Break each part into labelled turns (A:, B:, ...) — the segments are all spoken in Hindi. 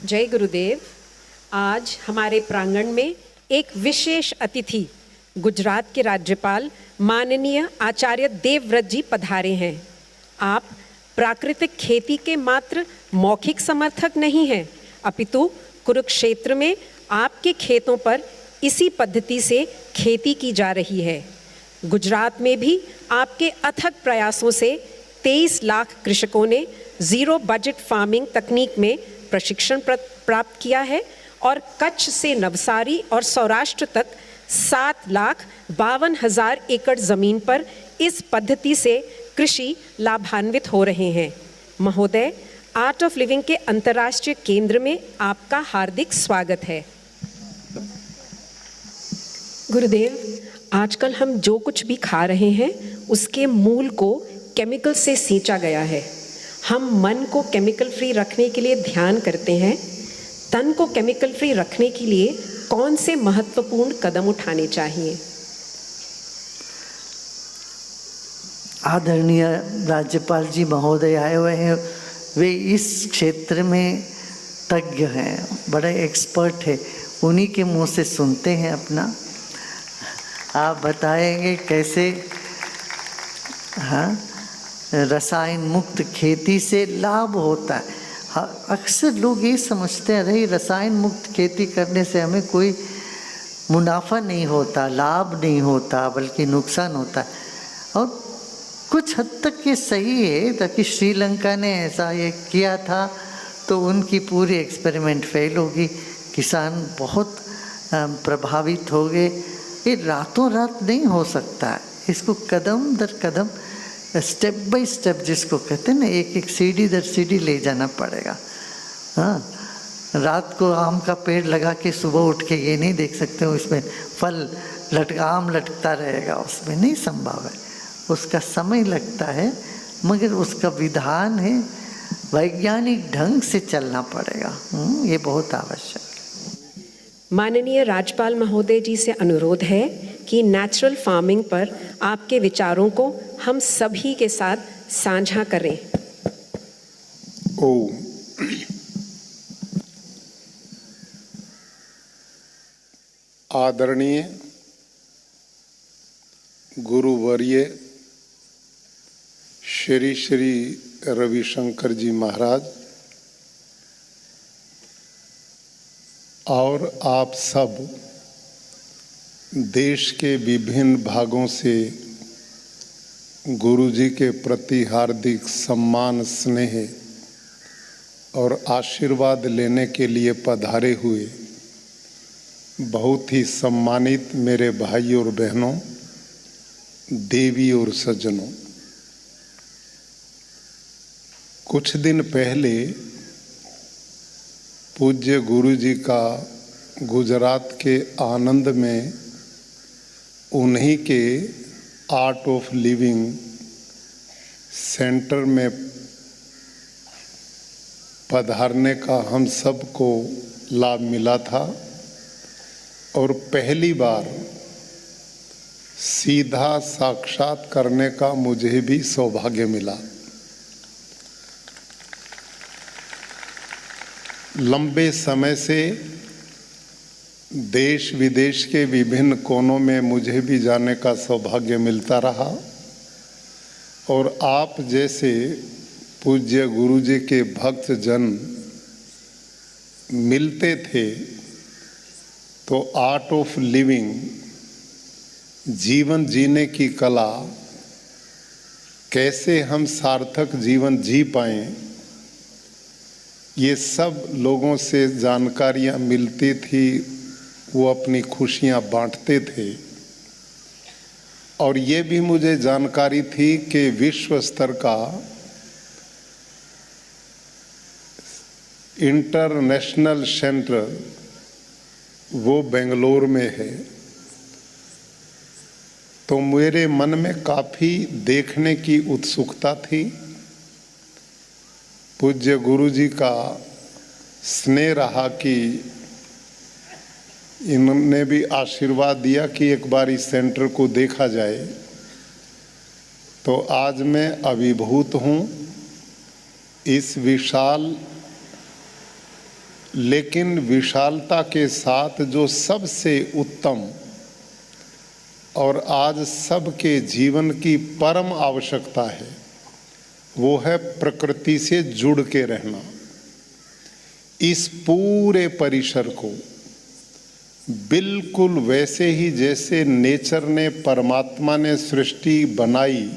A: जय गुरुदेव। आज हमारे प्रांगण में एक विशेष अतिथि गुजरात के राज्यपाल माननीय आचार्य देवव्रत जी पधारे हैं। आप प्राकृतिक खेती के मात्र मौखिक समर्थक नहीं हैं, अपितु कुरुक्षेत्र में आपके खेतों पर इसी पद्धति से खेती की जा रही है। गुजरात में भी आपके अथक प्रयासों से 23 लाख कृषकों ने ज़ीरो बजट फार्मिंग तकनीक में प्रशिक्षण प्राप्त किया है और कच्छ से नवसारी और सौराष्ट्र तक 7,52,000 एकड़ ज़मीन पर इस पद्धति से कृषि लाभान्वित हो रहे हैं। महोदय, आर्ट ऑफ लिविंग के अंतर्राष्ट्रीय केंद्र में आपका हार्दिक स्वागत है। गुरुदेव, आजकल हम जो कुछ भी खा रहे हैं उसके मूल को केमिकल से सींचा गया है। हम मन को केमिकल फ्री रखने के लिए ध्यान करते हैं। तन को केमिकल फ्री रखने के लिए कौन से महत्वपूर्ण कदम उठाने चाहिए?
B: आदरणीय राज्यपाल जी महोदय आए हुए हैं, वे इस क्षेत्र में तज्ञ हैं, बड़े एक्सपर्ट है, उन्हीं के मुंह से सुनते हैं अपना। आप बताएंगे कैसे रसायन मुक्त खेती से लाभ होता है। अक्सर लोग ये समझते हैं रही रसायन मुक्त खेती करने से हमें कोई मुनाफा नहीं होता, लाभ नहीं होता, बल्कि नुकसान होता है। और कुछ हद तक ये सही है, ताकि श्रीलंका ने ऐसा ये किया था तो उनकी पूरी एक्सपेरिमेंट फेल होगी, किसान बहुत प्रभावित हो गए। ये रातों रात नहीं हो सकता है, इसको कदम दर कदम, स्टेप बाय स्टेप जिसको कहते हैं ना, एक एक सीढ़ी दर सीढ़ी ले जाना पड़ेगा। हाँ, रात को आम का पेड़ लगा के सुबह उठ के ये नहीं देख सकते हो इसमें फल आम लटकता रहेगा, उसमें नहीं संभव है। उसका समय लगता है, मगर उसका विधान है, वैज्ञानिक ढंग से चलना पड़ेगा। ये बहुत आवश्यक है।
A: माननीय राज्यपाल महोदय जी से अनुरोध है कि नेचुरल फार्मिंग पर आपके विचारों को हम सभी के साथ साझा करें।
C: आदरणीय गुरुवर्य श्री श्री रविशंकर जी महाराज और आप सब देश के विभिन्न भागों से गुरु जी के प्रति हार्दिक सम्मान, स्नेह और आशीर्वाद लेने के लिए पधारे हुए बहुत ही सम्मानित मेरे भाई और बहनों, देवी और सज्जनों, कुछ दिन पहले पूज्य गुरु जी का गुजरात के आनंद में उन्हीं के आर्ट ऑफ लिविंग सेंटर में पधारने का हम सबको लाभ मिला था और पहली बार सीधा साक्षात करने का मुझे भी सौभाग्य मिला। लंबे समय से देश विदेश के विभिन्न कोनों में मुझे भी जाने का सौभाग्य मिलता रहा और आप जैसे पूज्य गुरु जी के भक्त जन मिलते थे तो आर्ट ऑफ लिविंग, जीवन जीने की कला, कैसे हम सार्थक जीवन जी पाएं, ये सब लोगों से जानकारियां मिलती थी, वो अपनी खुशियां बांटते थे। और ये भी मुझे जानकारी थी कि विश्व स्तर का इंटरनेशनल सेंटर वो बेंगलोर में है। तो मेरे मन में काफ़ी देखने की उत्सुकता थी। पूज्य गुरु जी का स्नेह रहा कि इन्होंने भी आशीर्वाद दिया कि एक बार इस सेंटर को देखा जाए। तो आज मैं अभिभूत हूँ इस विशाल लेकिन विशालता के साथ जो सबसे उत्तम और आज सबके जीवन की परम आवश्यकता है वो है प्रकृति से जुड़ के रहना। इस पूरे परिसर को बिल्कुल वैसे ही जैसे नेचर ने, परमात्मा ने सृष्टि बनाई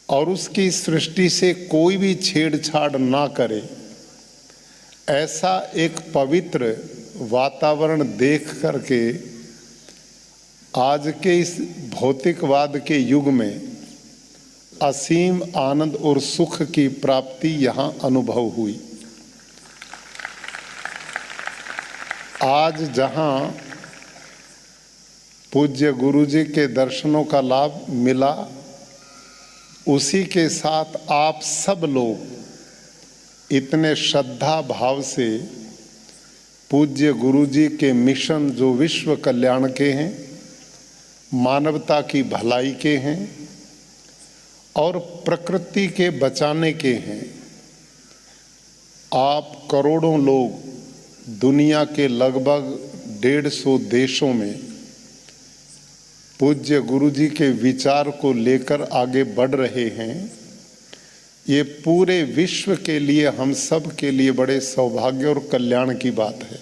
C: और उसकी सृष्टि से कोई भी छेड़छाड़ ना करे, ऐसा एक पवित्र वातावरण देख करके आज के इस भौतिकवाद के युग में असीम आनंद और सुख की प्राप्ति यहाँ अनुभव हुई। आज जहाँ पूज्य गुरु जी के दर्शनों का लाभ मिला, उसी के साथ आप सब लोग इतने श्रद्धा भाव से पूज्य गुरु जी के मिशन जो विश्व कल्याण के हैं, मानवता की भलाई के हैं और प्रकृति के बचाने के हैं, आप करोड़ों लोग दुनिया के लगभग 150 देशों में पूज्य गुरु जी के विचार को लेकर आगे बढ़ रहे हैं। ये पूरे विश्व के लिए, हम सब के लिए बड़े सौभाग्य और कल्याण की बात है।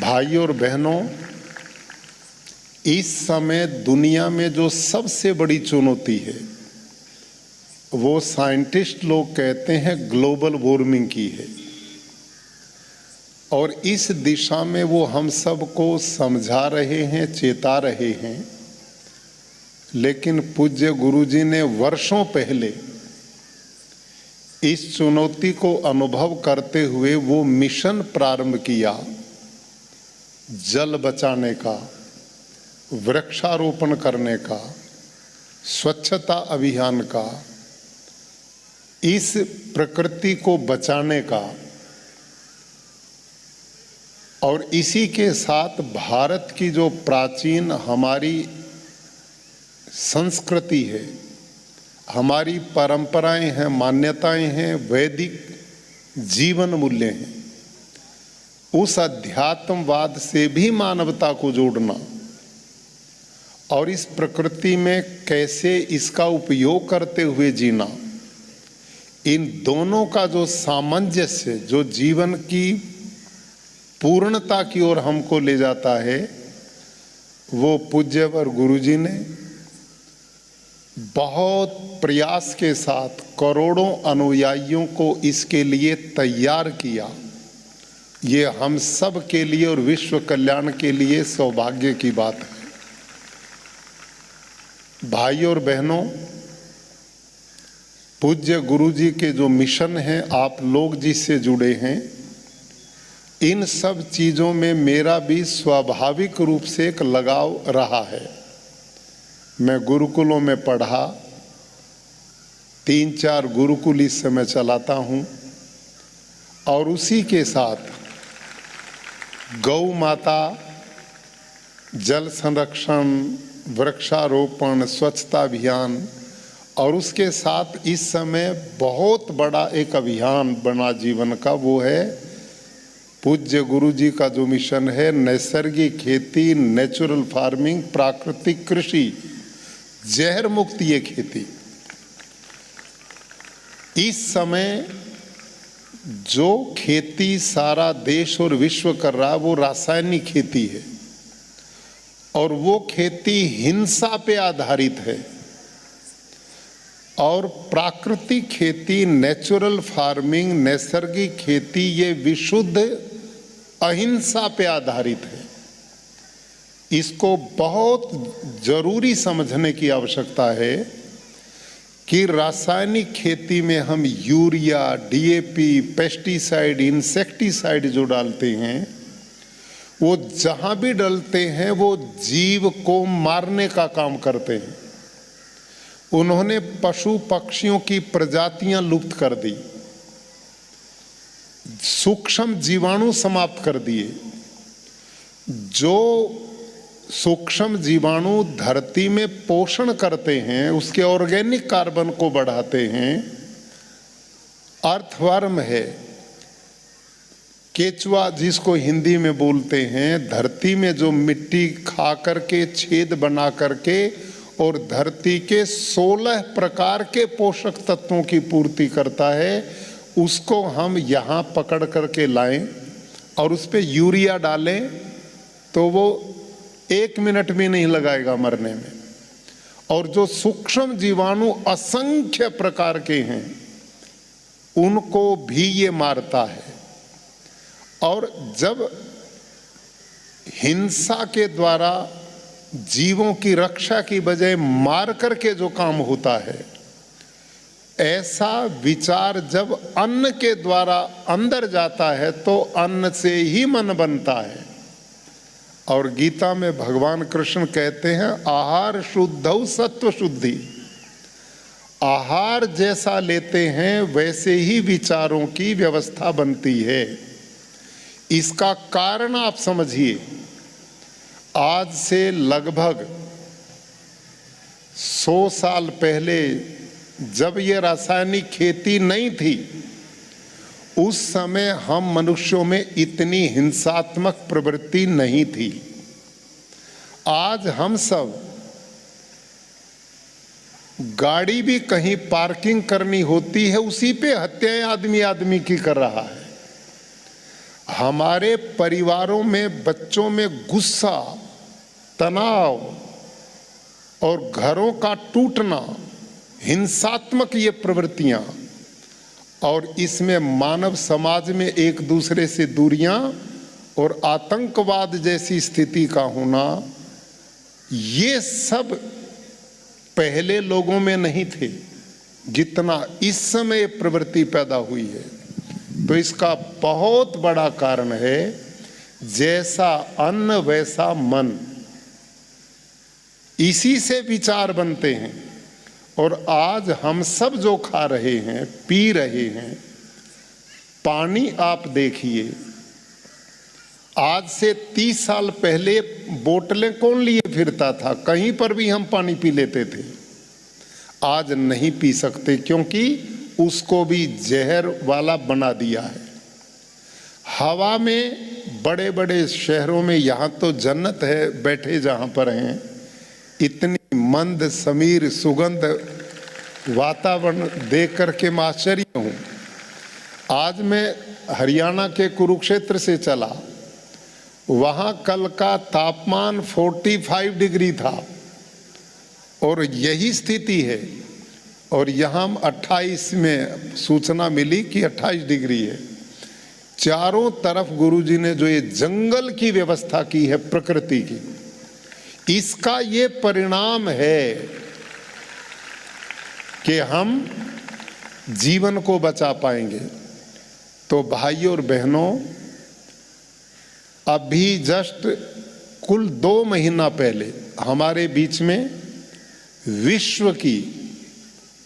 C: भाइयों और बहनों, इस समय दुनिया में जो सबसे बड़ी चुनौती है वो साइंटिस्ट लोग कहते हैं ग्लोबल वार्मिंग की है, और इस दिशा में वो हम सबको समझा रहे हैं, चेता रहे हैं। लेकिन पूज्य गुरु जी ने वर्षों पहले इस चुनौती को अनुभव करते हुए वो मिशन प्रारंभ किया, जल बचाने का, वृक्षारोपण करने का, स्वच्छता अभियान का, इस प्रकृति को बचाने का। और इसी के साथ भारत की जो प्राचीन हमारी संस्कृति है, हमारी परंपराएं हैं, मान्यताएं हैं, वैदिक जीवन मूल्य हैं, उस अध्यात्मवाद से भी मानवता को जोड़ना और इस प्रकृति में कैसे इसका उपयोग करते हुए जीना, इन दोनों का जो सामंजस्य, जो जीवन की पूर्णता की ओर हमको ले जाता है, वो पूज्यवर गुरु जी ने बहुत प्रयास के साथ करोड़ों अनुयायियों को इसके लिए तैयार किया। ये हम सब के लिए और विश्व कल्याण के लिए सौभाग्य की बात है। भाइयों और बहनों, पूज्य गुरु जी के जो मिशन हैं, आप लोग जिससे जुड़े हैं, इन सब चीज़ों में मेरा भी स्वाभाविक रूप से एक लगाव रहा है। मैं गुरुकुलों में पढ़ा, 3-4 गुरुकुल इस समय चलाता हूँ, और उसी के साथ गौ माता, जल संरक्षण, वृक्षारोपण, स्वच्छता अभियान, और उसके साथ इस समय बहुत बड़ा एक अभियान बना जीवन का, वो है पूज्य गुरु जी का जो मिशन है, नैसर्गिक खेती, नेचुरल फार्मिंग, प्राकृतिक कृषि, जहर मुक्त ये खेती। इस समय जो खेती सारा देश और विश्व कर रहा है वो रासायनिक खेती है, और वो खेती हिंसा पे आधारित है, और प्राकृतिक खेती, नेचुरल फार्मिंग, नैसर्गिक खेती, ये विशुद्ध अहिंसा पे आधारित है। इसको बहुत जरूरी समझने की आवश्यकता है कि रासायनिक खेती में हम यूरिया, डीएपी, पेस्टिसाइड, इंसेक्टिसाइड जो डालते हैं, वो जहाँ भी डलते हैं वो जीव को मारने का काम करते हैं। उन्होंने पशु पक्षियों की प्रजातियां लुप्त कर दी, सूक्ष्म जीवाणु समाप्त कर दिए। जो सूक्ष्म जीवाणु धरती में पोषण करते हैं, उसके ऑर्गेनिक कार्बन को बढ़ाते हैं, अर्थवर्म है, केचुआ जिसको हिंदी में बोलते हैं, धरती में जो मिट्टी खा करके छेद बना करके और धरती के 16 प्रकार के पोषक तत्वों की पूर्ति करता है, उसको हम यहाँ पकड़ करके लाएं और उस पर यूरिया डालें तो वो 1 मिनट भी नहीं लगाएगा मरने में। और जो सूक्ष्म जीवाणु असंख्य प्रकार के हैं उनको भी ये मारता है। और जब हिंसा के द्वारा जीवों की रक्षा की बजाय मार करके जो काम होता है, ऐसा विचार जब अन्न के द्वारा अंदर जाता है तो अन्न से ही मन बनता है। और गीता में भगवान कृष्ण कहते हैं आहार शुद्धौ सत्व शुद्धि। आहार जैसा लेते हैं वैसे ही विचारों की व्यवस्था बनती है। इसका कारण आप समझिए, आज से लगभग 100 साल पहले जब ये रासायनिक खेती नहीं थी, उस समय हम मनुष्यों में इतनी हिंसात्मक प्रवृत्ति नहीं थी। आज हम सब गाड़ी भी कहीं पार्किंग करनी होती है, उसी पे हत्याएं आदमी आदमी की कर रहा है। हमारे परिवारों में बच्चों में गुस्सा, तनाव और घरों का टूटना, हिंसात्मक ये प्रवृत्तियां, और इसमें मानव समाज में एक दूसरे से दूरियां और आतंकवाद जैसी स्थिति का होना, ये सब पहले लोगों में नहीं थे जितना इस समय प्रवृत्ति पैदा हुई है। तो इसका बहुत बड़ा कारण है जैसा अन्न वैसा मन, इसी से विचार बनते हैं। और आज हम सब जो खा रहे हैं, पी रहे हैं, पानी आप देखिए, आज से 30 साल पहले बोतलें कौन लिए फिरता था? कहीं पर भी हम पानी पी लेते थे। आज नहीं पी सकते क्योंकि उसको भी जहर वाला बना दिया है। हवा में बड़े बड़े शहरों में, यहाँ तो जन्नत है, बैठे जहाँ पर हैं, इतनी मंद समीर सुगंध वातावरण देख करके मैं आश्चर्य हूँ। आज मैं हरियाणा के कुरुक्षेत्र से चला, वहाँ कल का तापमान 45 डिग्री था और यही स्थिति है। और यहाँ 28 में सूचना मिली कि 28 डिग्री है। चारों तरफ गुरुजी ने जो ये जंगल की व्यवस्था की है प्रकृति की, इसका ये परिणाम है कि हम जीवन को बचा पाएंगे। तो भाइयों और बहनों, अभी जस्ट कुल 2 महीना पहले हमारे बीच में विश्व की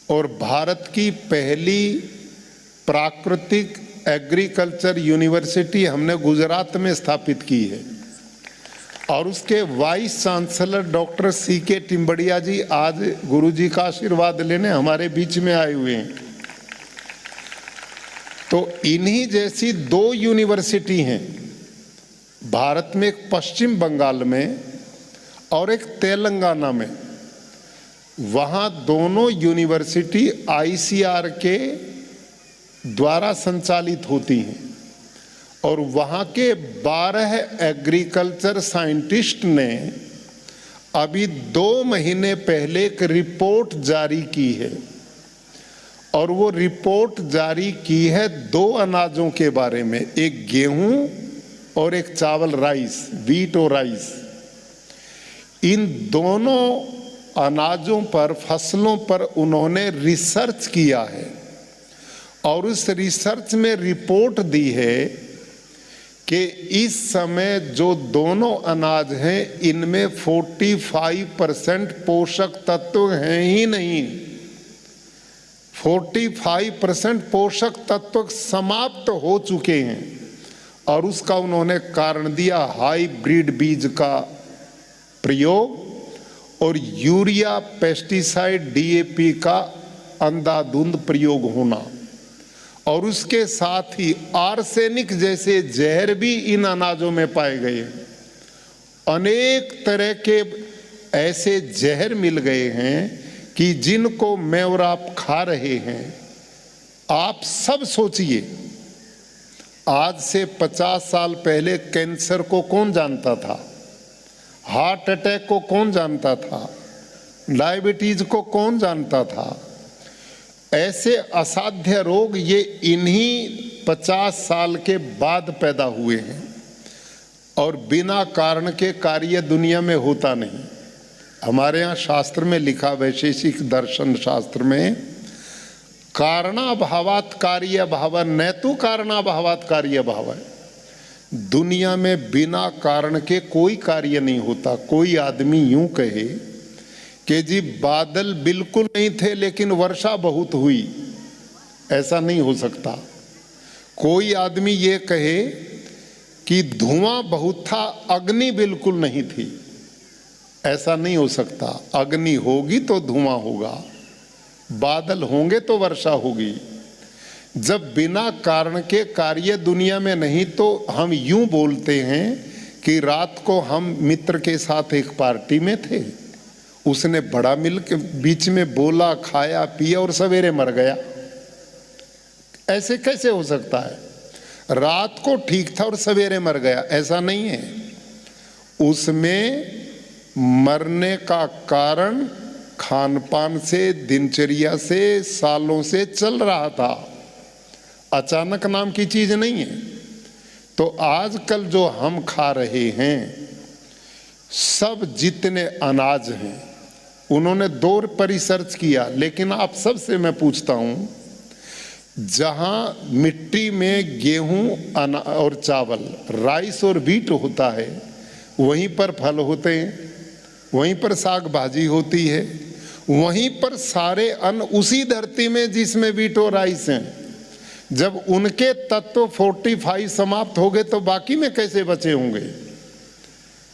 C: और भारत की पहली प्राकृतिक एग्रीकल्चर यूनिवर्सिटी हमने गुजरात में स्थापित की है। और उसके वाइस चांसलर डॉक्टर CK टिम्बड़िया जी आज गुरुजी का आशीर्वाद लेने हमारे बीच में आए हुए हैं। तो इन्हीं जैसी 2 यूनिवर्सिटी हैं भारत में, एक पश्चिम बंगाल में और एक तेलंगाना में। वहाँ दोनों यूनिवर्सिटी ICAR के द्वारा संचालित होती हैं। और वहाँ के 12 एग्रीकल्चर साइंटिस्ट ने अभी 2 महीने पहले एक रिपोर्ट जारी की है। और वो रिपोर्ट जारी की है 2 अनाजों के बारे में, एक गेहूं और एक चावल, राइस, वीट और राइस। इन दोनों अनाजों पर, फसलों पर उन्होंने रिसर्च किया है। और उस रिसर्च में रिपोर्ट दी है कि इस समय जो दोनों अनाज हैं इनमें 45% पोषक तत्व हैं ही नहीं। 45% पोषक तत्व समाप्त हो चुके हैं। और उसका उन्होंने कारण दिया हाइब्रिड बीज का प्रयोग और यूरिया, पेस्टिसाइड, DAP का अंधाधुंध प्रयोग होना। और उसके साथ ही आर्सेनिक जैसे जहर भी इन अनाजों में पाए गए हैं। अनेक तरह के ऐसे जहर मिल गए हैं कि जिनको मैं और आप खा रहे हैं। आप सब सोचिए, आज से 50 साल पहले कैंसर को कौन जानता था, हार्ट अटैक को कौन जानता था, डायबिटीज को कौन जानता था। ऐसे असाध्य रोग ये इन्हीं 50 साल के बाद पैदा हुए हैं और बिना कारण के कार्य दुनिया में होता नहीं। हमारे यहाँ शास्त्र में लिखा, वैशेषिक दर्शन शास्त्र में, कारणाभावात् कार्य भाव न तो कारणाभावात् कार्य भाव है। दुनिया में बिना कारण के कोई कार्य नहीं होता। कोई आदमी यूं कहे कि जी बादल बिल्कुल नहीं थे लेकिन वर्षा बहुत हुई, ऐसा नहीं हो सकता। कोई आदमी ये कहे कि धुआं बहुत था, अग्नि बिल्कुल नहीं थी, ऐसा नहीं हो सकता। अग्नि होगी तो धुआं होगा, बादल होंगे तो वर्षा होगी। जब बिना कारण के कार्य दुनिया में नहीं, तो हम यूं बोलते हैं कि रात को हम मित्र के साथ एक पार्टी में थे, उसने बड़ा मिल के बीच में बोला, खाया पिया और सवेरे मर गया। ऐसे कैसे हो सकता है? रात को ठीक था और सवेरे मर गया, ऐसा नहीं है। उसमें मरने का कारण खान पान से, दिनचर्या से, सालों से चल रहा था, अचानक नाम की चीज नहीं है। तो आजकल जो हम खा रहे हैं, सब जितने अनाज हैं, उन्होंने 2 पर रिसर्च किया, लेकिन आप सबसे मैं पूछता हूं, जहां मिट्टी में गेहूं और चावल, राइस और व्हीट होता है, वहीं पर फल होते हैं, वहीं पर साग भाजी होती है, वहीं पर सारे अन्न उसी धरती में जिसमें व्हीट और राइस हैं। जब उनके तत्व 45 समाप्त हो गए तो बाकी में कैसे बचे होंगे?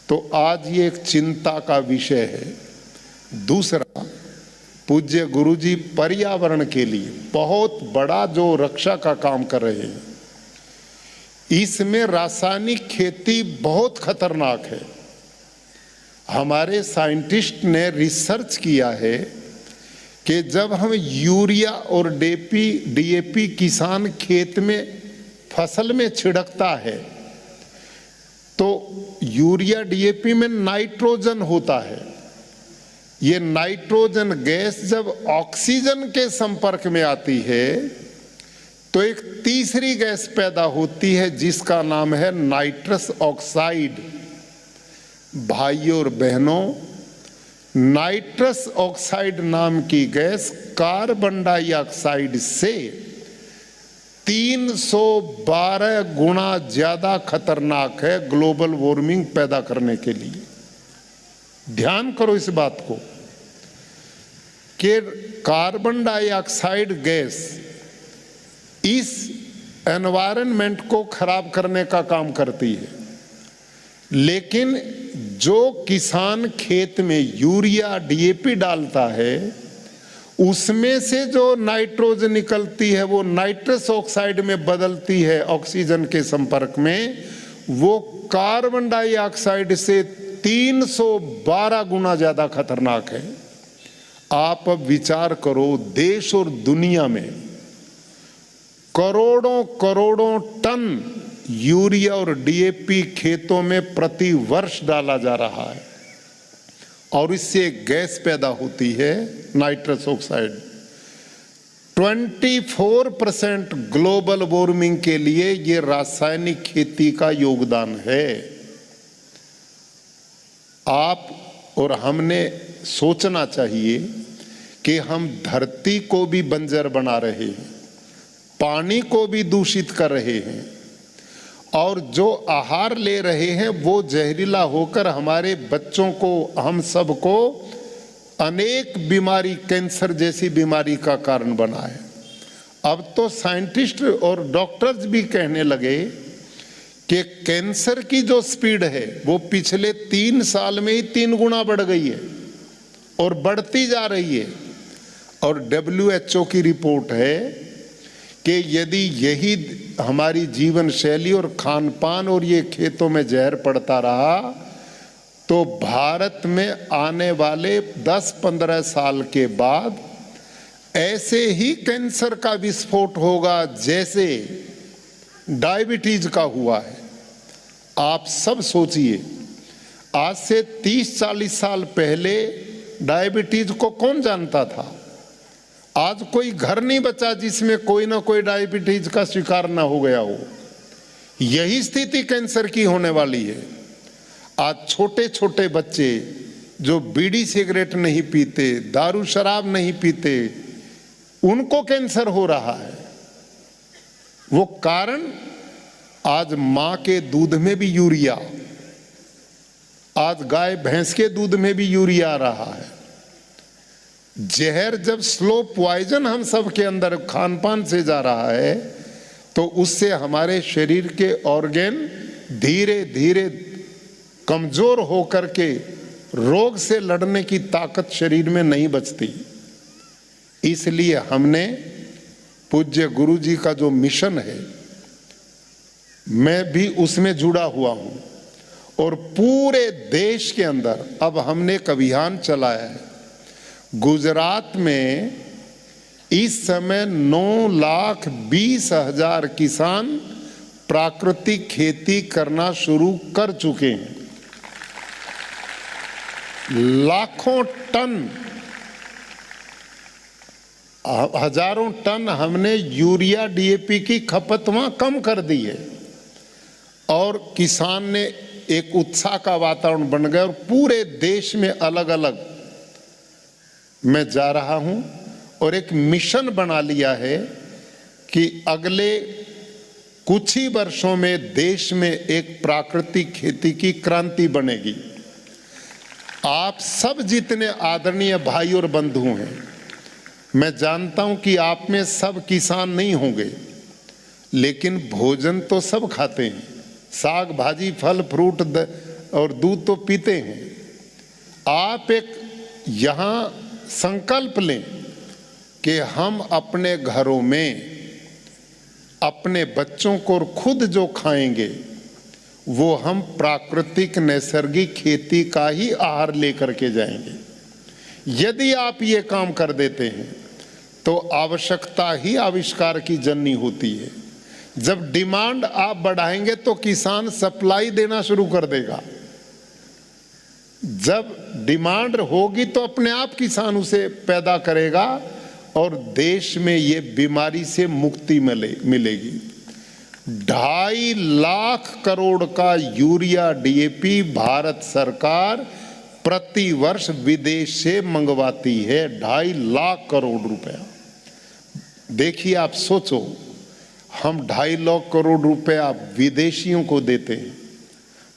C: तो आज ये एक चिंता का विषय है। दूसरा, पूज्य गुरुजी पर्यावरण के लिए बहुत बड़ा जो रक्षा का काम कर रहे हैं, इसमें रासायनिक खेती बहुत खतरनाक है। हमारे साइंटिस्ट ने रिसर्च किया है कि जब हम यूरिया और डीएपी किसान खेत में फसल में छिड़कता है, तो यूरिया डीएपी में नाइट्रोजन होता है। ये नाइट्रोजन गैस जब ऑक्सीजन के संपर्क में आती है तो एक तीसरी गैस पैदा होती है जिसका नाम है नाइट्रस ऑक्साइड। भाइयों और बहनों, नाइट्रस ऑक्साइड नाम की गैस कार्बन डाइऑक्साइड से 312 गुना ज्यादा खतरनाक है ग्लोबल वार्मिंग पैदा करने के लिए। ध्यान करो इस बात को कि कार्बन डाइऑक्साइड गैस इस एनवायरनमेंट को खराब करने का काम करती है, लेकिन जो किसान खेत में यूरिया डीएपी डालता है, उसमें से जो नाइट्रोजन निकलती है वो नाइट्रस ऑक्साइड में बदलती है ऑक्सीजन के संपर्क में, वो कार्बन डाइऑक्साइड से 312 गुना ज्यादा खतरनाक है। आप अब विचार करो, देश और दुनिया में करोड़ों करोड़ों टन यूरिया और डीएपी खेतों में प्रति वर्ष डाला जा रहा है और इससे गैस पैदा होती है नाइट्रस ऑक्साइड। 24% ग्लोबल वार्मिंग के लिए ये रासायनिक खेती का योगदान है। आप और हमने सोचना चाहिए कि हम धरती को भी बंजर बना रहे हैं, पानी को भी दूषित कर रहे हैं और जो आहार ले रहे हैं वो जहरीला होकर हमारे बच्चों को, हम सबको अनेक बीमारी, कैंसर जैसी बीमारी का कारण बना है। अब तो साइंटिस्ट और डॉक्टर्स भी कहने लगे कि कैंसर की जो स्पीड है वो पिछले 3 साल में ही 3 गुना बढ़ गई है और बढ़ती जा रही है। और WHO की रिपोर्ट है कि यदि यही हमारी जीवन शैली और खान पान और ये खेतों में जहर पड़ता रहा तो भारत में आने वाले 10-15 साल के बाद ऐसे ही कैंसर का विस्फोट होगा जैसे डायबिटीज का हुआ है। आप सब सोचिए, आज से 30-40 साल पहले डायबिटीज को कौन जानता था? आज कोई घर नहीं बचा जिसमें कोई ना कोई डायबिटीज का शिकार ना हो गया हो। यही स्थिति कैंसर की होने वाली है। आज छोटे छोटे बच्चे जो बीड़ी सिगरेट नहीं पीते, दारू शराब नहीं पीते, उनको कैंसर हो रहा है। वो कारण आज मां के दूध में भी यूरिया, आज गाय भैंस के दूध में भी यूरिया आ रहा है। जहर जब स्लो पॉइजन हम सब के अंदर खान पान से जा रहा है तो उससे हमारे शरीर के ऑर्गन धीरे धीरे कमजोर होकर के रोग से लड़ने की ताकत शरीर में नहीं बचती। इसलिए हमने पूज्य गुरु जी का जो मिशन है, मैं भी उसमें जुड़ा हुआ हूं और पूरे देश के अंदर अब हमने एक अभियान चलाया है। गुजरात में इस समय 9,20,000 किसान प्राकृतिक खेती करना शुरू कर चुके हैं। लाखों टन, हजारों टन हमने यूरिया डीएपी की खपत वहां कम कर दी है और किसान ने एक उत्साह का वातावरण बन गया और पूरे देश में अलग अलग मैं जा रहा हूं और एक मिशन बना लिया है कि अगले कुछ ही वर्षों में देश में एक प्राकृतिक खेती की क्रांति बनेगी। आप सब जितने आदरणीय भाई और बंधु हैं, मैं जानता हूं कि आप में सब किसान नहीं होंगे, लेकिन भोजन तो सब खाते हैं, साग भाजी फल फ्रूट और दूध तो पीते हैं। आप एक यहां संकल्प लें कि हम अपने घरों में अपने बच्चों को खुद जो खाएंगे वो हम प्राकृतिक नैसर्गिक खेती का ही आहार लेकर के जाएंगे। यदि आप ये काम कर देते हैं तो आवश्यकता ही आविष्कार की जननी होती है। जब डिमांड आप बढ़ाएंगे तो किसान सप्लाई देना शुरू कर देगा। जब डिमांड होगी तो अपने आप किसान उसे पैदा करेगा और देश में ये बीमारी से मुक्ति मिलेगी। 2.5 लाख करोड़ का यूरिया डीएपी भारत सरकार प्रति वर्ष विदेश से मंगवाती है। 2.5 लाख करोड़ रुपया। देखिए, आप सोचो, हम 2.5 लाख करोड़ रुपया विदेशियों को देते हैं,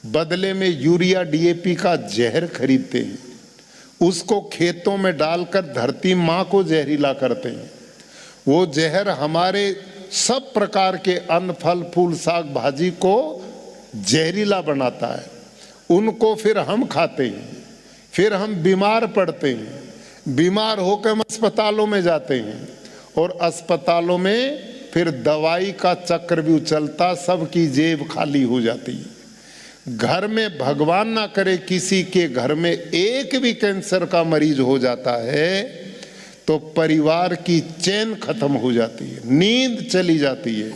C: बदले में यूरिया डीएपी का जहर खरीदते हैं, उसको खेतों में डालकर धरती माँ को जहरीला करते हैं। वो जहर हमारे सब प्रकार के अन्न फल फूल साग भाजी को जहरीला बनाता है। उनको फिर हम खाते हैं, फिर हम बीमार पड़ते हैं, बीमार होकर हम अस्पतालों में जाते हैं और अस्पतालों में फिर दवाई का चक्र भी उछलता, सबकी जेब खाली हो जाती है। घर में भगवान ना करे किसी के घर में एक भी कैंसर का मरीज हो जाता है तो परिवार की चैन खत्म हो जाती है, नींद चली जाती है,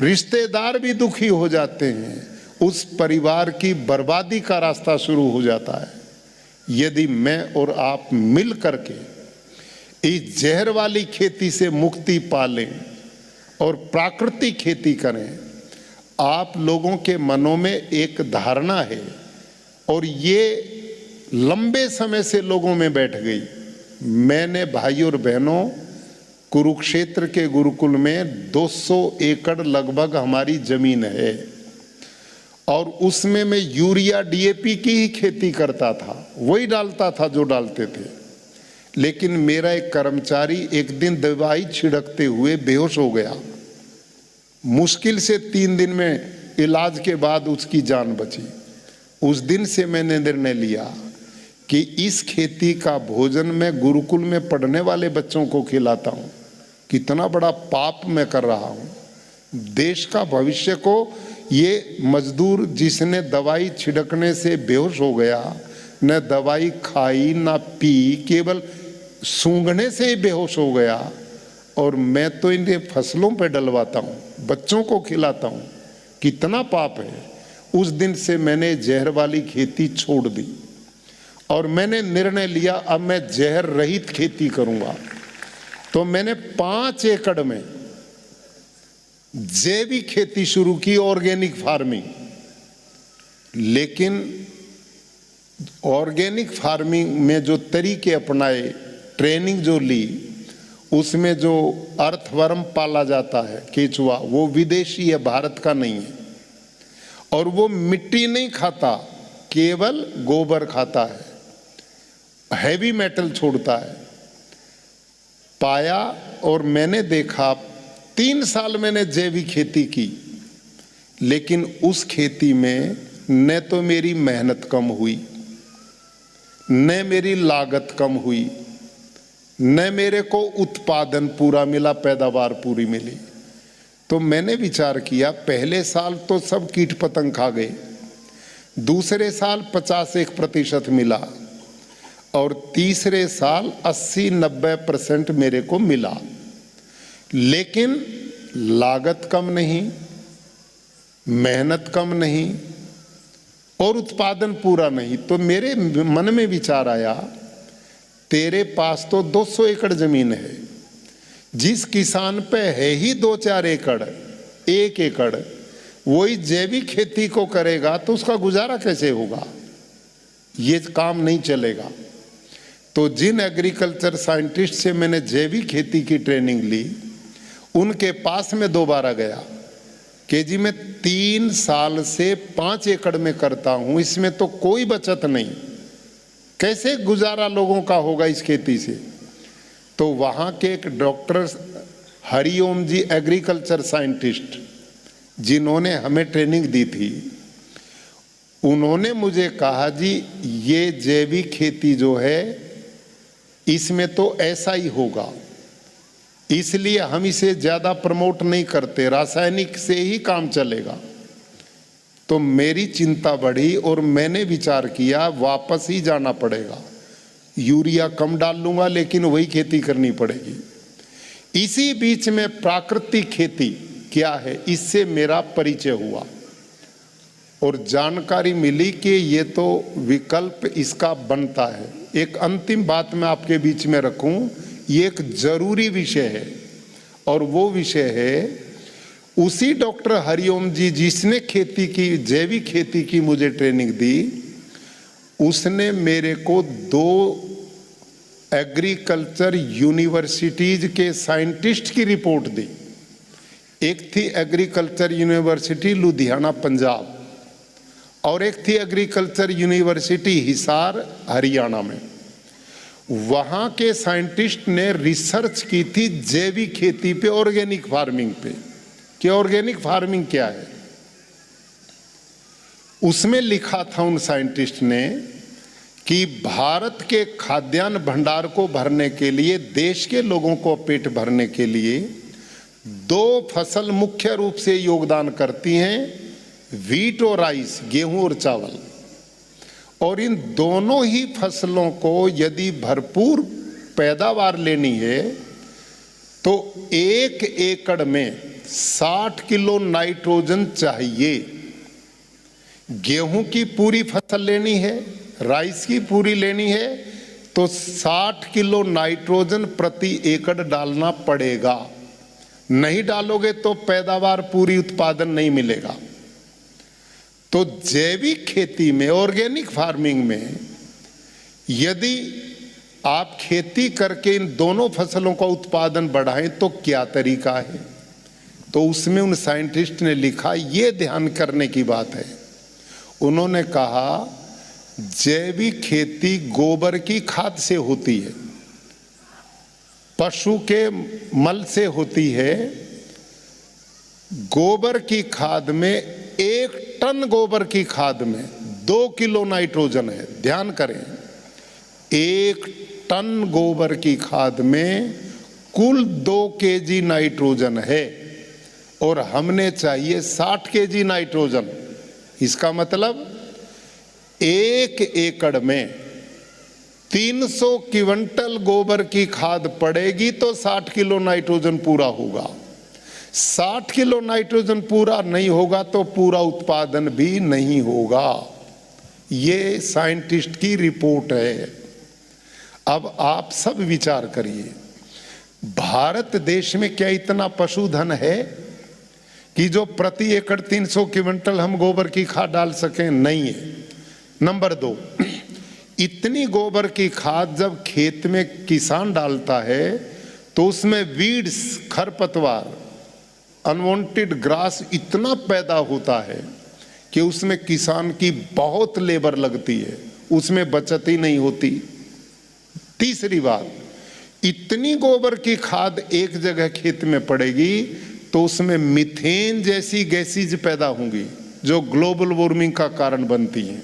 C: रिश्तेदार भी दुखी हो जाते हैं, उस परिवार की बर्बादी का रास्ता शुरू हो जाता है। यदि मैं और आप मिल करके इस जहर वाली खेती से मुक्ति पालें और प्राकृतिक खेती करें, आप लोगों के मनों में एक धारणा है और ये लंबे समय से लोगों में बैठ गई। मैंने भाई और बहनों, कुरुक्षेत्र के गुरुकुल में 200 एकड़ लगभग हमारी जमीन है और उसमें मैं यूरिया डीएपी की ही खेती करता था, वही डालता था जो डालते थे। लेकिन मेरा एक कर्मचारी एक दिन दवाई छिड़कते हुए बेहोश हो गया। मुश्किल से 3 दिन में इलाज के बाद उसकी जान बची। उस दिन से मैंने निर्णय लिया कि इस खेती का भोजन मैं गुरुकुल में पढ़ने वाले बच्चों को खिलाता हूँ। कितना बड़ा पाप मैं कर रहा हूँ। देश का भविष्य को ये मजदूर जिसने दवाई छिड़कने से बेहोश हो गया, न दवाई खाई ना पी, केवल सूंघने से ही बेहोश हो गया, और मैं तो इन्हें फसलों पे डलवाता हूँ, बच्चों को खिलाता हूँ, कितना पाप है। उस दिन से मैंने जहर वाली खेती छोड़ दी और मैंने निर्णय लिया अब मैं जहर रहित खेती करूँगा। तो मैंने 5 एकड़ में जैविक खेती शुरू की, ऑर्गेनिक फार्मिंग। लेकिन ऑर्गेनिक फार्मिंग में जो तरीके अपनाए, ट्रेनिंग जो ली, उसमें जो अर्थवर्म पाला जाता है, केचुआ, वो विदेशी है, भारत का नहीं है। और वो मिट्टी नहीं खाता, केवल गोबर खाता है, हैवी मेटल छोड़ता है। पाया और मैंने देखा, 3 साल मैंने जैविक खेती की, लेकिन उस खेती में न तो मेरी मेहनत कम हुई, न मेरी लागत कम हुई, न मेरे को उत्पादन पूरा मिला, पैदावार पूरी मिली। तो मैंने विचार किया, पहले साल तो सब कीट पतंग खा गए, दूसरे साल 50-1% मिला, और तीसरे साल 80-90% मेरे को मिला। लेकिन लागत कम नहीं, मेहनत कम नहीं, और उत्पादन पूरा नहीं। तो मेरे मन में विचार आया, तेरे पास तो 200 एकड़ जमीन है, जिस किसान पे है ही 2-4 एकड़, 1 एकड़, वही जैविक खेती को करेगा तो उसका गुजारा कैसे होगा? ये काम नहीं चलेगा। तो जिन एग्रीकल्चर साइंटिस्ट से मैंने जैविक खेती की ट्रेनिंग ली, उनके पास में दोबारा गया कि जी मैं 3 साल से 5 एकड़ में करता हूं, इसमें तो कोई बचत नहीं, कैसे गुजारा लोगों का होगा इस खेती से? तो वहाँ के एक डॉक्टर हरिओम जी, एग्रीकल्चर साइंटिस्ट, जिन्होंने हमें ट्रेनिंग दी थी, उन्होंने मुझे कहा, जी ये जैविक खेती जो है इसमें तो ऐसा ही होगा, इसलिए हम इसे ज़्यादा प्रमोट नहीं करते, रासायनिक से ही काम चलेगा। तो मेरी चिंता बढ़ी और मैंने विचार किया वापस ही जाना पड़ेगा, यूरिया कम डाल लूँगा लेकिन वही खेती करनी पड़ेगी। इसी बीच में प्राकृतिक खेती क्या है, इससे मेरा परिचय हुआ और जानकारी मिली कि ये तो विकल्प इसका बनता है। एक अंतिम बात मैं आपके बीच में रखूं, ये एक जरूरी विषय है, और वो विषय है उसी डॉक्टर हरिओम जी जिसने खेती की, जैविक खेती की मुझे ट्रेनिंग दी, उसने मेरे को 2 एग्रीकल्चर यूनिवर्सिटीज के साइंटिस्ट की रिपोर्ट दी। एक थी एग्रीकल्चर यूनिवर्सिटी लुधियाना पंजाब, और एक थी एग्रीकल्चर यूनिवर्सिटी हिसार हरियाणा में। वहाँ के साइंटिस्ट ने रिसर्च की थी जैविक खेती पे, ऑर्गेनिक फार्मिंग पे, कि ऑर्गेनिक फार्मिंग क्या है। उसमें लिखा था उन साइंटिस्ट ने कि भारत के खाद्यान्न भंडार को भरने के लिए, देश के लोगों को पेट भरने के लिए 2 फसल मुख्य रूप से योगदान करती हैं, व्हीट और राइस, गेहूं और चावल। और इन दोनों ही फसलों को यदि भरपूर पैदावार लेनी है तो 1 एकड़ में 60 किलो नाइट्रोजन चाहिए। गेहूं की पूरी फसल लेनी है, राइस की पूरी लेनी है, तो 60 किलो नाइट्रोजन प्रति एकड़ डालना पड़ेगा। नहीं डालोगे तो पैदावार पूरी, उत्पादन नहीं मिलेगा। तो जैविक खेती में, ऑर्गेनिक फार्मिंग में यदि आप खेती करके इन दोनों फसलों का उत्पादन बढ़ाएं तो क्या तरीका है? तो उसमें उन साइंटिस्ट ने लिखा, ये ध्यान करने की बात है। उन्होंने कहा जैविक खेती गोबर की खाद से होती है, पशु के मल से होती है। गोबर की खाद में 1 टन गोबर की खाद में 2 किलो नाइट्रोजन है। ध्यान करें, 1 टन गोबर की खाद में कुल 2 kg नाइट्रोजन है और हमने चाहिए 60 kg नाइट्रोजन। इसका मतलब 1 एकड़ में 300 क्विंटल गोबर की खाद पड़ेगी तो 60 किलो नाइट्रोजन पूरा होगा। 60 किलो नाइट्रोजन पूरा नहीं होगा तो पूरा उत्पादन भी नहीं होगा। ये साइंटिस्ट की रिपोर्ट है। अब आप सब विचार करिए, भारत देश में क्या इतना पशुधन है कि जो प्रति एकड़ 300 क्विंटल हम गोबर की खाद डाल सकें? नहीं है। नंबर 2, इतनी गोबर की खाद जब खेत में किसान डालता है तो उसमें वीड्स, खरपतवार, अनवांटेड ग्रास इतना पैदा होता है कि उसमें किसान की बहुत लेबर लगती है, उसमें बचत ही नहीं होती। तीसरी बात, इतनी गोबर की खाद एक जगह खेत में पड़ेगी तो उसमें मीथेन जैसी गैसेज पैदा होंगी जो ग्लोबल वार्मिंग का कारण बनती हैं।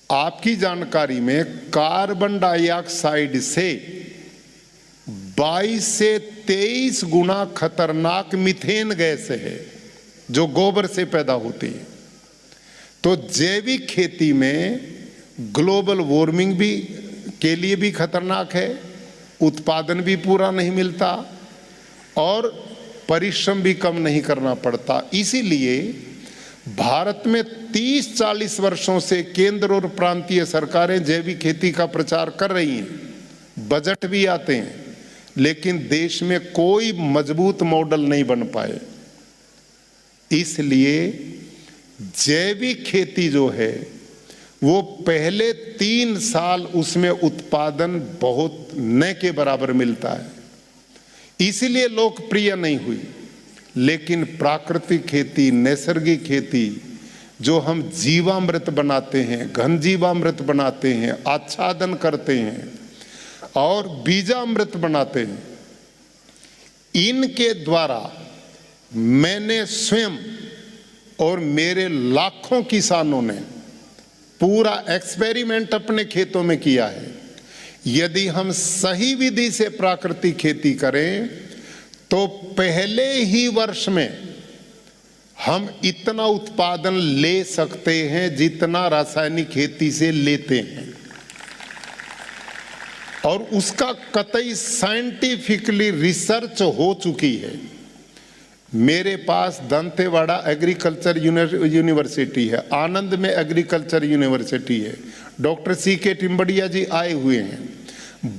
C: आपकी जानकारी में कार्बन डाइऑक्साइड से 22 से 23 गुना खतरनाक मीथेन गैस है जो गोबर से पैदा होती है। तो जैविक खेती में ग्लोबल वार्मिंग भी के लिए भी खतरनाक है, उत्पादन भी पूरा नहीं मिलता और परिश्रम भी कम नहीं करना पड़ता। इसीलिए भारत में 30-40 वर्षों से केंद्र और प्रांतीय सरकारें जैविक खेती का प्रचार कर रही हैं, बजट भी आते हैं, लेकिन देश में कोई मजबूत मॉडल नहीं बन पाए। इसलिए जैविक खेती जो है वो पहले 3 साल उसमें उत्पादन बहुत न के बराबर मिलता है, इसीलिए लोकप्रिय नहीं हुई। लेकिन प्राकृतिक खेती, नैसर्गिक खेती जो हम जीवामृत बनाते हैं, घन जीवामृत बनाते हैं, आच्छादन करते हैं और बीजामृत बनाते हैं, इनके द्वारा मैंने स्वयं और मेरे लाखों किसानों ने पूरा एक्सपेरिमेंट अपने खेतों में किया है। यदि हम सही विधि से प्राकृतिक खेती करें तो पहले ही वर्ष में हम इतना उत्पादन ले सकते हैं जितना रासायनिक खेती से लेते हैं, और उसका कतई साइंटिफिकली रिसर्च हो चुकी है। मेरे पास दंतेवाड़ा एग्रीकल्चर यूनिवर्सिटी है, आनंद में एग्रीकल्चर यूनिवर्सिटी है, डॉक्टर CK टिम्बड़िया जी आए हुए हैं।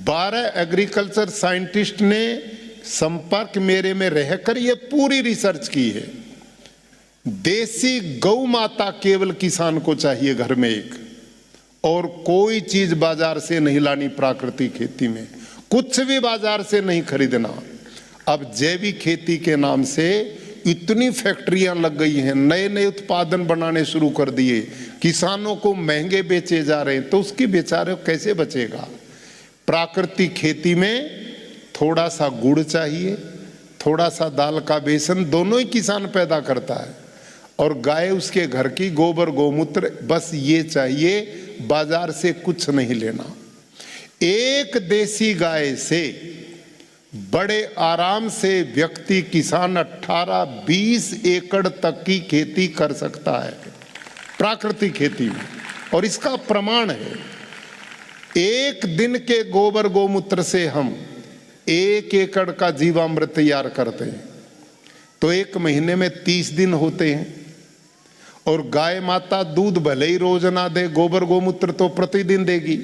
C: 12 एग्रीकल्चर साइंटिस्ट ने संपर्क मेरे में रहकर ये पूरी रिसर्च की है। देसी गौ माता केवल किसान को चाहिए घर में एक, और कोई चीज बाजार से नहीं लानी। प्राकृतिक खेती में कुछ भी बाजार से नहीं खरीदना। अब जैविक खेती के नाम से इतनी फैक्ट्रियां लग गई हैं, नए नए उत्पादन बनाने शुरू कर दिए, किसानों को महंगे बेचे जा रहे हैं, तो उसकी बेचारे कैसे बचेगा। प्राकृतिक खेती में थोड़ा सा गुड़ चाहिए, थोड़ा सा दाल का बेसन, दोनों ही किसान पैदा करता है, और गाय उसके घर की गोबर गोमूत्र, बस ये चाहिए, बाजार से कुछ नहीं लेना। एक देसी गाय से बड़े आराम से व्यक्ति, किसान 18-20 एकड़ तक की खेती कर सकता है प्राकृतिक खेती में, और इसका प्रमाण है। एक दिन के गोबर गोमूत्र से हम 1 एकड़ का जीवामृत तैयार करते हैं तो 1 महीने में 30 दिन होते हैं। और गाय माता दूध भले ही रोज ना दे, गोबर गोमूत्र तो प्रतिदिन देगी।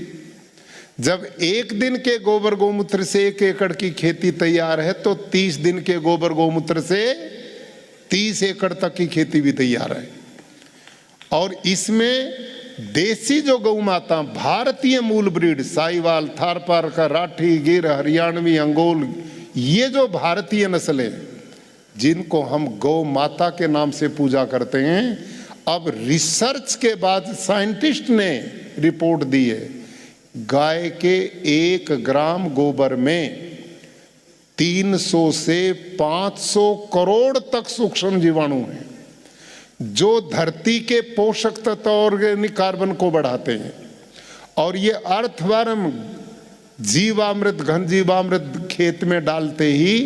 C: जब 1 दिन के गोबर गोमूत्र से 1 एकड़ की खेती तैयार है तो 30 दिन के गोबर गोमूत्र से 30 एकड़ तक की खेती भी तैयार है। और इसमें देसी जो गौ माता, भारतीय मूल ब्रीड, साहिवाल, थारपारकर, राठी, गिर, हरियाणवी, अंगोल, ये जो भारतीय नस्लें जिनको हम गौ माता के नाम से पूजा करते हैं, अब रिसर्च के बाद साइंटिस्ट ने रिपोर्ट दी है, गाय के 1 ग्राम गोबर में 300 से 500 करोड़ तक सूक्ष्म जीवाणु हैं जो धरती के पोषक तत्व ऑर्गेनिक कार्बन को बढ़ाते हैं। और ये अर्थवर्म, जीवामृत, घन जीवामृत खेत में डालते ही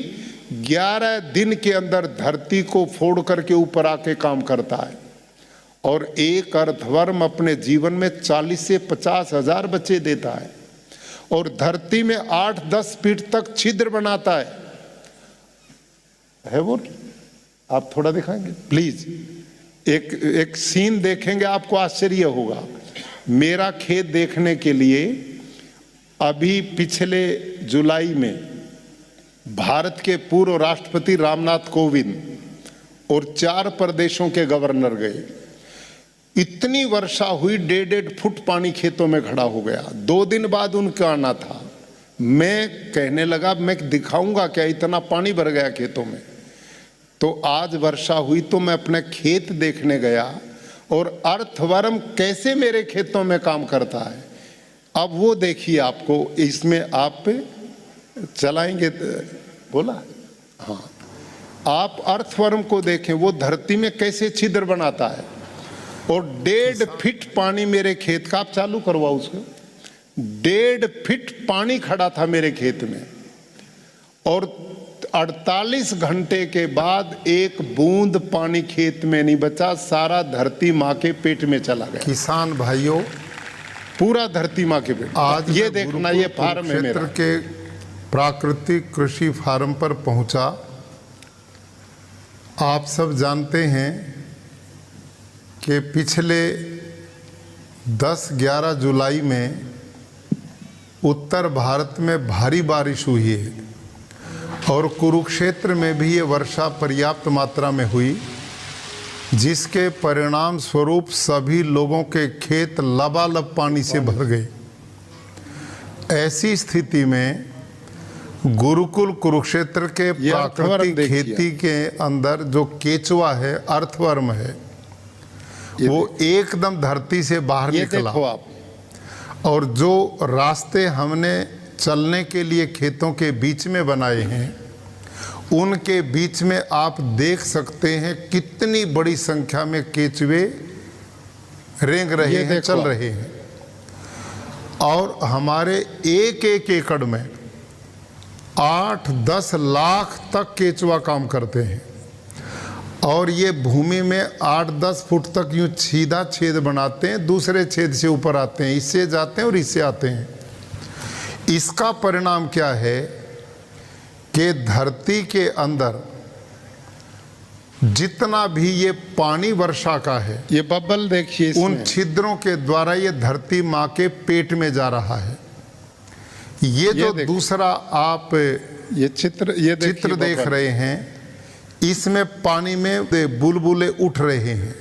C: 11 दिन के अंदर धरती को फोड़ करके ऊपर आके काम करता है। और एक अर्थवर्म अपने जीवन में 40 से 50 हजार बच्चे देता है और धरती में 8-10 फीट तक छिद्र बनाता है वो। आप थोड़ा दिखाएंगे प्लीज, एक सीन देखेंगे आपको आश्चर्य होगा। मेरा खेत देखने के लिए अभी पिछले जुलाई में भारत के पूर्व राष्ट्रपति रामनाथ कोविंद और 4 प्रदेशों के गवर्नर गए। इतनी वर्षा हुई, 1.5 फुट पानी खेतों में खड़ा हो गया। 2 दिन बाद उनका आना था। मैं कहने लगा मैं दिखाऊंगा क्या, इतना पानी भर गया खेतों में। तो आज वर्षा हुई तो मैं अपने खेत देखने गया और अर्थवर्म कैसे मेरे खेतों में काम करता है। अब वो देखिए, आपको इसमें आप चलाएंगे, बोला हाँ, आप अर्थवर्म को देखें, वो धरती में कैसे छिद्र बनाता है। और 1.5 फीट पानी मेरे खेत का, आप चालू करवाओ उसको, 1.5 फीट पानी खड़ा था मेरे खेत में और 48 घंटे के बाद एक बूंद पानी खेत में नहीं बचा, सारा धरती माँ के पेट में चला गया।
D: किसान भाइयों,
C: पूरा धरती माँ के पेट।
D: आज
C: ये देखना, ये फार्म है मेरा।
D: क्षेत्र के प्राकृतिक कृषि फार्म पर पहुंचा। आप सब जानते हैं कि पिछले 10-11 जुलाई में उत्तर भारत में भारी बारिश हुई है और कुरुक्षेत्र में भी ये वर्षा पर्याप्त मात्रा में हुई, जिसके परिणाम स्वरूप सभी लोगों के खेत लबालब पानी से भर गए। ऐसी स्थिति में गुरुकुल कुरुक्षेत्र के प्राकृतिक खेती के अंदर जो केचुआ है, अर्थवर्म है, वो एकदम धरती से बाहर निकला।
C: देखो आप,
D: और जो रास्ते हमने चलने के लिए खेतों के बीच में बनाए हैं, उनके बीच में आप देख सकते हैं कितनी बड़ी संख्या में केचुए रेंग रहे हैं, चल रहे हैं। और हमारे एक एकड़ में 8-10 लाख तक केचुआ काम करते हैं और ये भूमि में 8-10 फुट तक यूं सीधा छेद बनाते हैं, दूसरे छेद से ऊपर आते हैं, इससे जाते हैं और इससे आते हैं। इसका परिणाम क्या है कि धरती के अंदर जितना भी ये पानी वर्षा का है,
C: ये बबल देखिए,
D: उन छिद्रों के द्वारा ये धरती माँ के पेट में जा रहा है। ये जो दूसरा आप
C: ये चित्र
D: देख रहे हैं, इसमें पानी में बुलबुले उठ रहे हैं।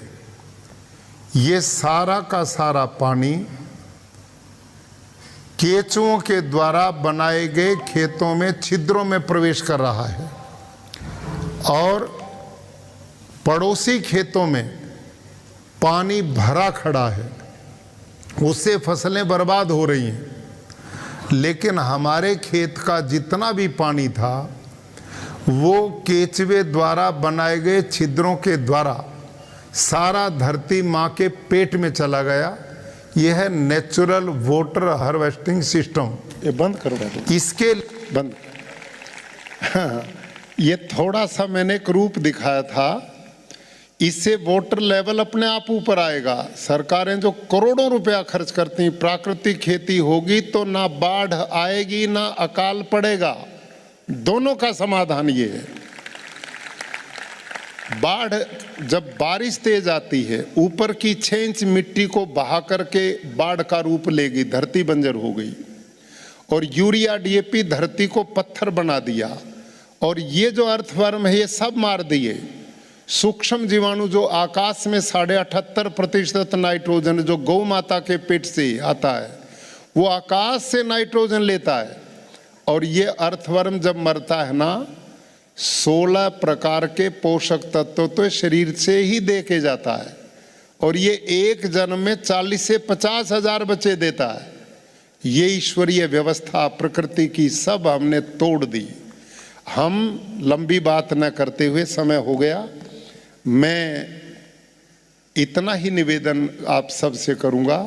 D: ये सारा का सारा पानी केचुओं के द्वारा बनाए गए खेतों में छिद्रों में प्रवेश कर रहा है और पड़ोसी खेतों में पानी भरा खड़ा है, उससे फसलें बर्बाद हो रही हैं। लेकिन हमारे खेत का जितना भी पानी था वो केचुए द्वारा बनाए गए छिद्रों के द्वारा सारा धरती माँ के पेट में चला गया। यह है नेचुरल वाटर हार्वेस्टिंग सिस्टम।
C: ये बंद करो बैठो,
D: इसके
C: बंद। ये थोड़ा सा मैंने एक रूप दिखाया था, इससे वाटर लेवल अपने आप ऊपर आएगा। सरकारें जो करोड़ों रुपया खर्च करती हैं, प्राकृतिक खेती होगी तो ना बाढ़ आएगी ना अकाल पड़ेगा। दोनों का समाधान ये है। बाढ़, जब बारिश तेज आती है, ऊपर की 6 इंच मिट्टी को बहा करके बाढ़ का रूप लेगी, धरती बंजर हो गई। और यूरिया डीएपी धरती को पत्थर बना दिया। और ये जो अर्थवर्म है ये सब मार दिए। सूक्ष्म जीवाणु जो आकाश में 78.5% नाइट्रोजन जो गौ माता के पेट से आता है, वो आकाश से नाइट्रोजन लेता है। और ये अर्थवर्म जब मरता है ना, 16 प्रकार के पोषक तत्व तो शरीर से ही दे के जाता है। और ये एक जन्म में 40 से 50 हजार बच्चे देता है। ये ईश्वरीय व्यवस्था प्रकृति की सब हमने तोड़ दी। हम लंबी बात न करते हुए, समय हो गया, मैं इतना ही निवेदन आप सब से करूँगा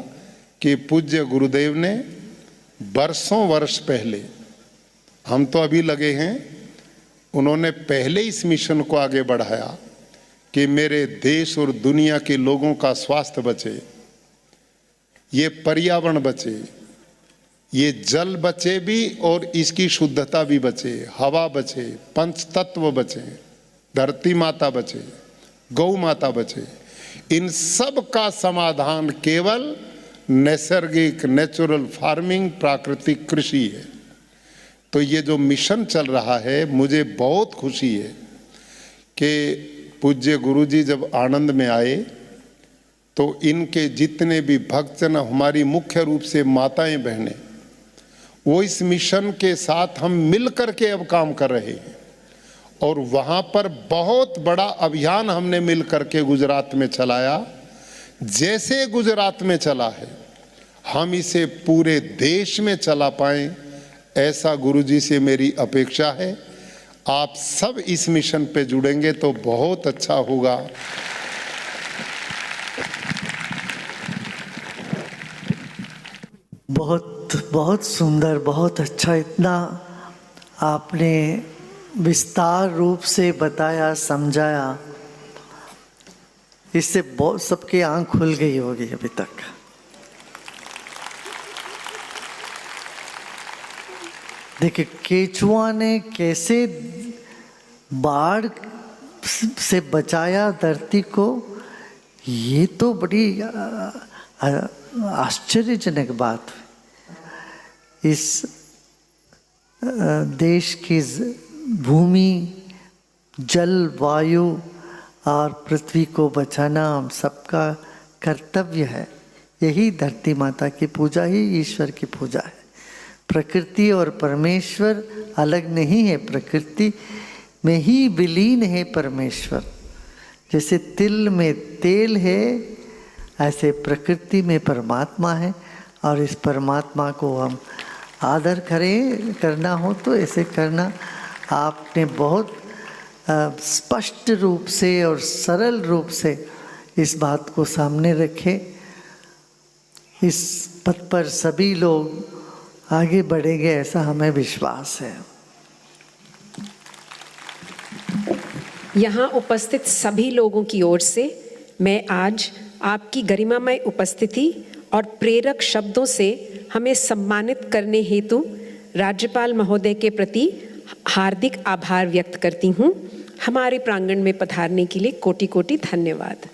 C: कि पूज्य गुरुदेव ने वर्षों वर्ष पहले हम तो अभी लगे हैं, उन्होंने पहले इस मिशन को आगे बढ़ाया कि मेरे देश और दुनिया के लोगों का स्वास्थ्य बचे, ये पर्यावरण बचे, ये जल बचे भी और इसकी शुद्धता भी बचे, हवा बचे, पंच तत्व बचे, धरती माता बचे, गौ माता बचे। इन सब का समाधान केवल नैसर्गिक नेचुरल फार्मिंग, प्राकृतिक कृषि है। तो ये जो मिशन चल रहा है, मुझे बहुत खुशी है कि पूज्य गुरुजी जब आनंद में आए तो इनके जितने भी भक्तजन, हमारी मुख्य रूप से माताएं बहनें, वो इस मिशन के साथ हम मिल करके अब काम कर रहे हैं। और वहाँ पर बहुत बड़ा अभियान हमने मिल करके गुजरात में चलाया। जैसे गुजरात में चला है, हम इसे पूरे देश में चला पाएं, ऐसा गुरुजी से मेरी अपेक्षा है। आप सब इस मिशन पे जुड़ेंगे तो बहुत अच्छा होगा।
B: बहुत बहुत सुंदर, बहुत अच्छा। इतना आपने विस्तार रूप से बताया, समझाया, इससे बहुत सबकी आंख खुल गई होगी अभी तक। देखिए केचुआ ने कैसे बाढ़ से बचाया धरती को, ये तो बड़ी आश्चर्यजनक बात है। इस देश की भूमि, जल, वायु और पृथ्वी को बचाना हम सबका कर्तव्य है। यही धरती माता की पूजा ही ईश्वर की पूजा है। प्रकृति और परमेश्वर अलग नहीं है, प्रकृति में ही विलीन है परमेश्वर। जैसे तिल में तेल है, ऐसे प्रकृति में परमात्मा है। और इस परमात्मा को हम आदर करें, करना हो तो ऐसे करना। आपने बहुत स्पष्ट रूप से और सरल रूप से इस बात को सामने रखे। इस पथ पर सभी लोग आगे बढ़ेंगे, ऐसा हमें विश्वास है।
A: यहाँ उपस्थित सभी लोगों की ओर से मैं आज आपकी गरिमामय उपस्थिति और प्रेरक शब्दों से हमें सम्मानित करने हेतु राज्यपाल महोदय के प्रति हार्दिक आभार व्यक्त करती हूँ। हमारे प्रांगण में पधारने के लिए कोटि कोटि धन्यवाद।